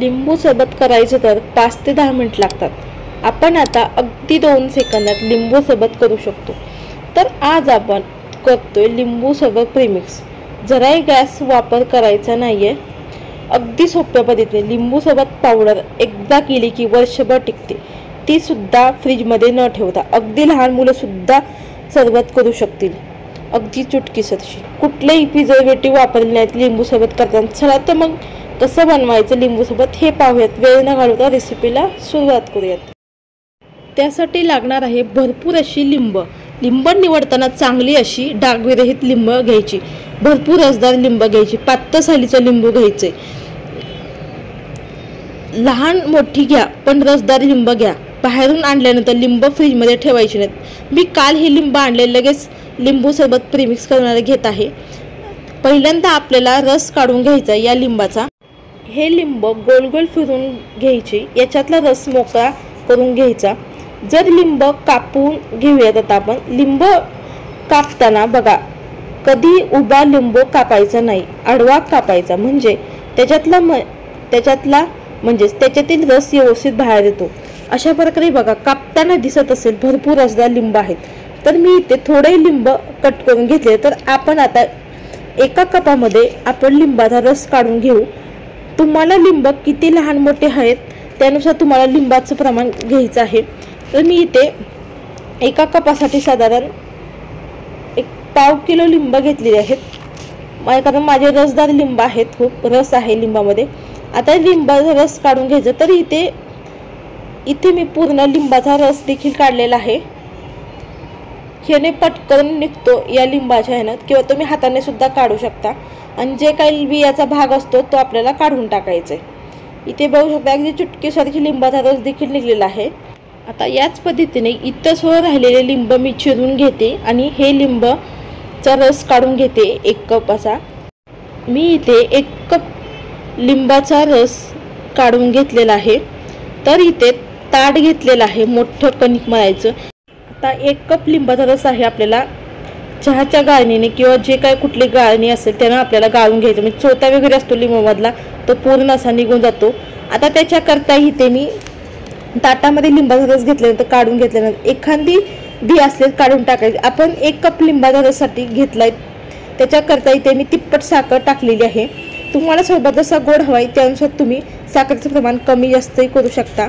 लिंबू सरबत करायचं तर 5 ते 10 मिनिट लागतात. आपण आता अगदी 2 सेकंदात लिंबू सरबत करू शकतो. तर आज आपण करतोय लिंबू सरबत प्रीमिक्स. जराही गॅस वापर करायचा नाहीये. अगदी सोप्या पद्धतीने लिंबू सरबत पावडर एकदा केली की वर्षभर टिकते. ती सुद्धा फ्रीजमध्ये न ठेवता अगदी लहान मुलं सुद्धा सरबत करू शकतील. अगदी चुटकीसरशी. कुठलेही प्रिझर्वेटिव्ह वापरले नाहीत लिंबू सरबत करताना. चला तर मग कसं बनवायचं लिंबू सरबत हे पाहूयात. वेळ न घालवता रेसिपीला सुरुवात करूयात. त्यासाठी लागणार आहे भरपूर अशी लिंब निवडताना चांगली अशी डागविरहित लिंब घ्यायची. भरपूर रसदार लिंब घ्यायची. पातळ सालीचं लिंबू घ्यायचे. लहान मोठी घ्या पण रसदार लिंब घ्या. बाहेरून आणल्यानंतर लिंब फ्रीजमध्ये ठेवायची नाहीत. मी काल हे लिंब आणले लगेच लिंबू सरबत प्रीमिक्स करणारे घेत आहे. पहिल्यांदा आपल्याला रस काढून घ्यायचा या लिंबाचा. हे लिंब गोल गोल फिरून घ्यायचे. याच्यातला रस मोकळा करून घ्यायचा. जर लिंब कापून घेऊयात आता आपण. लिंब कापताना बघा कधी उभा लिंबू कापायचा नाही, आडवा कापायचा. म्हणजे त्याच्यातील रस व्यवस्थित बाहेर येतो. अशा प्रकारे बघा कापताना दिसत असेल भरपूर रसदार लिंब आहेत. तर मी इथे थोडे लिंब कट करून घेतले. तर आपण आता एका कपामध्ये आपण लिंबाचा रस काढून घेऊ. तुम्हाला लिंब किती लहान मोठे आहेत त्यानुसार तुम्हाला लिंबाचं प्रमाण घ्यायचं आहे. तर मी इथे एका कपासाठी साधारण 1/2 किलो लिंब घेतलेले आहेत. कारण माझे रसदार लिंब आहेत. खूप रस आहे लिंबामध्ये. आता लिंबाचा रस काढून घ्यायचं. तर इथे मी पूर्ण लिंबाचा रस देखील काढलेला आहे. ह्याने पटकन निघतो या लिंबाच्या ह्यानं. किंवा तुम्ही हाताने सुद्धा काढू शकता. आणि जे काही बियाचा भाग असतो तो आपल्याला काढून टाकायचा आहे. इथे बघू शकता अगदी चुटकीसारखी लिंबाचा रस देखील निघलेला आहे. आता याच पद्धतीने इतर राहिलेले लिंब मी चिरून घेते आणि हे लिंबचा रस काढून घेते 1 कप असा. मी इथे 1 कप लिंबाचा रस काढून घेतलेला आहे. तर इथे ताट घेतलेलं आहे मोठं कणिक मळायचं. आता 1 कप लिंबाचा रस आहे. आपल्याला चहाच्या गाळणीने किंवा जे काय कुठली गाळणी असेल त्यानं आपल्याला गाळून घ्यायचं. म्हणजे चोथा वगैरे असतो लिंबामधला तो पूर्ण असा निघून जातो. आता त्याच्याकरता इथे मी ताटामध्ये लिंबाचा रस घेतल्यानंतर काढून घेतल्यानंतर एखादी बी असले काढून टाकायची. आपण 1 कप लिंबाचा रससाठी घेतलाय त्याच्याकरता इथे मी तिप्पट साखर टाकलेली आहे. तुम्हाला सोबत जसा गोड हवाय त्यानुसार तुम्ही साखरेचं प्रमाण कमी जास्तही करू शकता.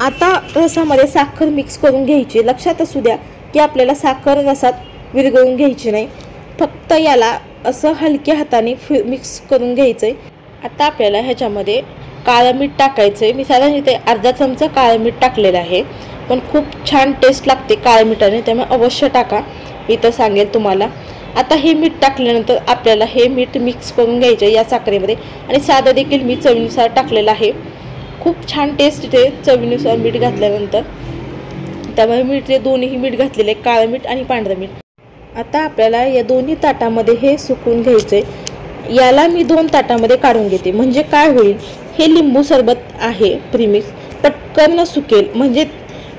आता रसामध्ये साखर मिक्स करून घ्यायची. लक्षात असू द्या की आपल्याला साखर रसात विरघळून घ्यायची नाही. फक्त याला असं हलक्या हाताने मिक्स करून घ्यायचंय. आता आपल्याला ह्याच्यामध्ये काळं मीठ टाकायचं आहे. मी साधारण इथे अर्धा चमचा काळं मीठ टाकलेलं आहे. पण खूप छान टेस्ट लागते काळ्या मिठाने, त्यामुळे अवश्य टाका. इथं सांगेल तुम्हाला. आता हे मीठ टाकल्यानंतर आपल्याला हे मीठ मिक्स करून घ्यायचं या साखरेमध्ये. आणि साधं देखील मी चवीनुसार टाकलेलं आहे. खूप छान टेस्ट येते चवीनुसार मीठ घातल्यानंतर. त्यामुळे मीठ दोन्ही मीठ घातलेले काळं मीठ आणि पांढरं मीठ. आता आपल्याला या दोन्ही ताटामध्ये हे सुकवून घ्यायचे. याला मी 2 ताटामध्ये काढून घेते. म्हणजे काय होईल, हे लिंबू सरबत आहे प्रीमिक्स पटकन सुकेल. म्हणजे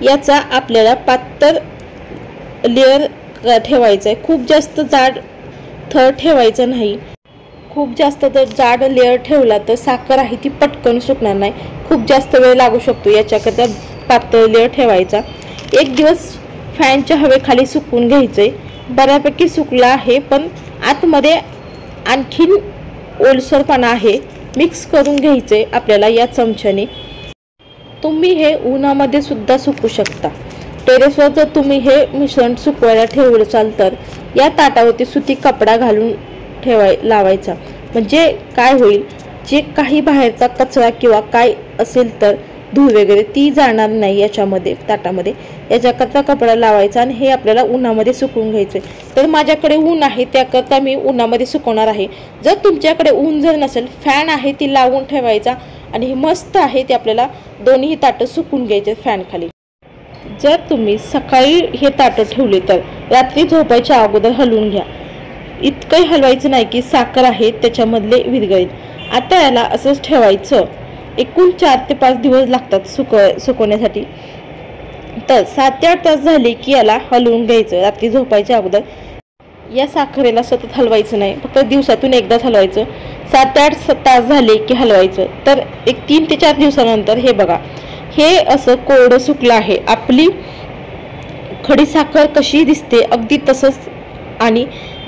याचा आपल्याला पातळ लेअर ठेवायचा आहे. खूप जास्त जाड थर ठेवायचा नाही. खूप जास्त जर जाड लेअर ठेवला तर साखर आहे ती पटकन सुकणार नाही. खूप जास्त वेळ लागू शकतो. याच्याकरता पातळ लेअर ठेवायचा. 1 दिवस फॅनच्या हवेखाली सुकवून घ्यायचे. बऱ्यापैकी सुकला आहे पण आतमध्ये आणखीन ओलसरपणा आहे. मिक्स करून घ्यायचे आपल्याला या चमच्याने. तुम्ही हे उन्हामध्ये सुद्धा सुकवू शकता. टेरेसवर जर तुम्ही हे मिश्रण सुकवायला ठेवलं असाल तर या ताटावरती सुती कपडा घालून लावायचा. म्हणजे काय होईल, जे काही बाहेरचा कचरा किंवा काय असेल तर धूळ वगैरे ती जाणार नाही याच्यामध्ये ताटामध्ये. याच्याकरता कपडा लावायचा आणि हे आपल्याला उन्हामध्ये सुकवून घ्यायचे. तर माझ्याकडे ऊन आहे त्याकरता मी उन्हामध्ये सुकवणार आहे. जर तुमच्याकडे ऊन जर नसेल फॅन आहे ती लावून ठेवायचा. आणि हे मस्त आहे ते आपल्याला दोन्ही ताटं सुकवून घ्यायचे फॅन खाली. जर तुम्ही सकाळी हे ताटं ठेवले तर रात्री झोपायच्या अगोदर हलवून घ्या. इतकंही हलवायचं नाही की साखर आहे त्याच्यामधले विरघळेल. आता याला असंच ठेवायचं. एकूण 4 ते 5 दिवस लागतात सुकवण्यासाठी. तर 7 ते 8 तास झाले की याला हलवून घ्यायचं रात्री झोपायच्या अगोदर. या साखरेला सतत हलवायचं नाही, फक्त दिवसातून एकदाच हलवायचं. 7 ते 8 तास झाले की हलवायचं. तर एक 3 ते 4 दिवसानंतर हे बघा, हे असं कोरडं सुकलं आहे. आपली खडी साखर कशी दिसते अगदी तसंच. आणि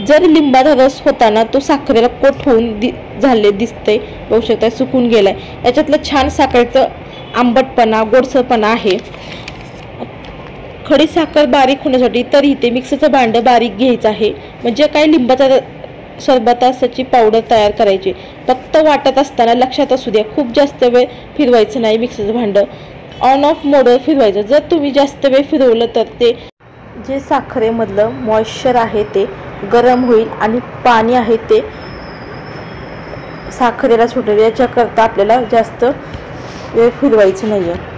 जर लिंबाचा रस होताना तो साखरेला कोट होऊन झाले दिसते, बघू शकता सुकून गेलाय. याच्यातलं छान साखरेचं आंबटपणा, गोडसरपणा आहे. खडी साखर बारीक होण्यासाठी तर इथे मिक्सरचं भांडं बारीक घ्यायचं आहे. म्हणजे काय लिंबाचा सरबताची पावडर तयार करायची. फक्त वाटत असताना लक्षात असू द्या, खूप जास्त वेळ फिरवायचं नाही. मिक्सरचं भांडं ऑन ऑफ मोडवर फिरवायचं. जर तुम्ही जास्त वेळ फिरवलं तर ते जे साखरेमधलं मॉइश्चर आहे ते गरम होईल आणि पाणी आहे ते साखरेला सुटेल. याच्याकरता आपल्याला जास्त वेळ फिरवायचं नाही आहे.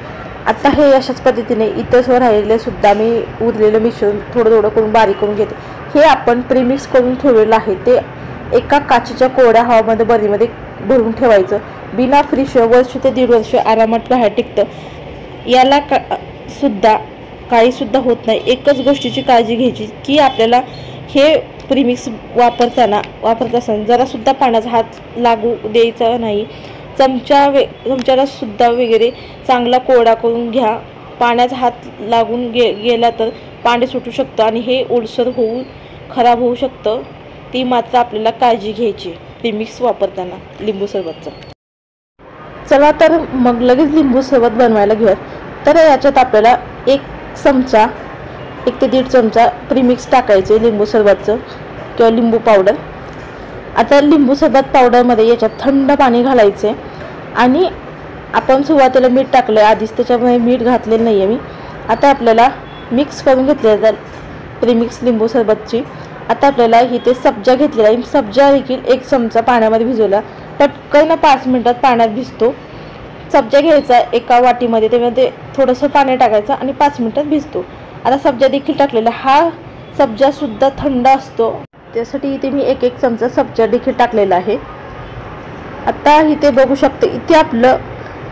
आता हे अशाच पद्धतीने इतर राहिलेले सुद्धा मी उरलेलं मिश्रण थोडं थोडं करून बारीक करून घेते. हे आपण प्रीमिक्स करून ठेवलेलं आहे ते एका काचेच्या कोरड्या हवामध्ये बरणीमध्ये भरून ठेवायचं. बिना फ्रीज वर्ष ते 1.5 वर्ष आरामात बाहेर टिकतं. याला सुद्धा काही सुद्धा होत नाही. एकच गोष्टीची काळजी घ्यायची की आपल्याला हे प्रीमिक्स वापरत असताना जरासुद्धा पाण्याचा हात लागू द्यायचा नाही. चमच्याला सुद्धा वगैरे चांगला कोरडा करून घ्या. पाण्याचा हात लागून गेला तर पाणी सुटू शकतं आणि हे ओलसर होऊन खराब होऊ शकतं. ती मात्र आपल्याला काळजी घ्यायची प्रीमिक्स वापरताना लिंबू सरबतचं. चला तर मग लगेच लिंबू सरबत बनवायला घेऊयात. तर याच्यात आपल्याला 1 चमचा 1 ते 1.5 चमचा प्रीमिक्स टाकायचे लिंबू सरबतचं किंवा लिंबू पावडर. आता लिंबू सरबत पावडरमध्ये याच्यात थंड पाणी घालायचे आणि आपण सुरुवातीला मीठ टाकलं आहे आधीच, त्याच्यामुळे मीठ घातलेलं नाही आहे मी. आता आपल्याला मिक्स करून घेतलेलं आहे प्रीमिक्स लिंबू सरबतची. आता आपल्याला इथे सब्जा घेतलेला आहे. सब्जा देखील 1 चमचा पाण्यामध्ये भिजवला. पटकन 5 मिनिटात पाण्यात भिजतो. सब्जा घ्यायचा एका वाटीमध्ये, त्यामध्ये थोडंसं पाणी टाकायचं आणि 5 मिनिटात भिजतो. आता सब्जा देखील टाकलेला. हा सब्जासुद्धा थंड असतो, त्यासाठी इथे मी 1 चमचा सब्जा देखील टाकलेला आहे. आता इथे बघू शकते, इथे आपलं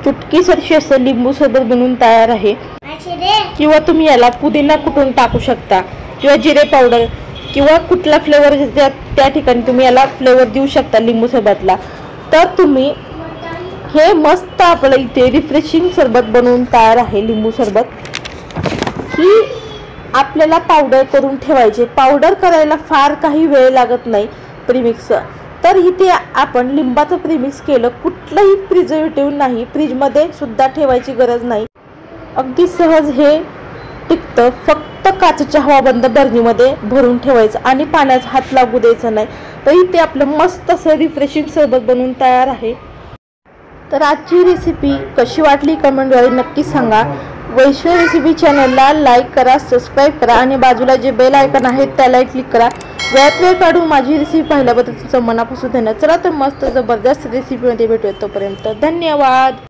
चुटकीसरशी असं लिंबू सरबत बनवून तयार आहे. किंवा तुम्ही याला पुदिना कुटून टाकू शकता किंवा जिरे पावडर किंवा कुठला फ्लेवर त्या ठिकाणी तुम्ही याला फ्लेवर देऊ शकता लिंबू सरबतला. तर तुम्ही हे मस्त आपलं इथे रिफ्रेशिंग सरबत बनवून तयार आहे. लिंबू सरबत ही आपल्याला पावडर करून ठेवायचे. पावडर करायला फार काही वेळ लागत नाही प्रीमिक्स. तर इथे आपण लिंबाचं प्रीमिक्स केलं, कुठलंही प्रिझर्वेटिव्ह नाही, फ्रीजमध्ये सुद्धा ठेवायची गरज नाही, अगदी सहज हे टिकतं. फक्त काचेच्या हवाबंद बरणीमध्ये भरून ठेवायचं आणि पाण्याचा हात लागू द्यायचा नाही. तर इथे आपलं मस्त असं रिफ्रेशिंग सरबत बनवून तयार आहे. तर आजची रेसिपी कशी वाटली कमेंटद्वारे नक्की सांगा. वैष्णव रेसिपी चॅनलला लाईक करा, सबस्क्राईब करा आणि बाजूला जे बेल आयकॉन आहे त्याला क्लिक करा. वेळात वेळ काढून माझी रेसिपी पाहिल्याबद्दल तुमचं मनापासून धन्यवाद. चला तर मस्त जबरदस्त रेसिपीमध्ये भेटूया. तोपर्यंत धन्यवाद.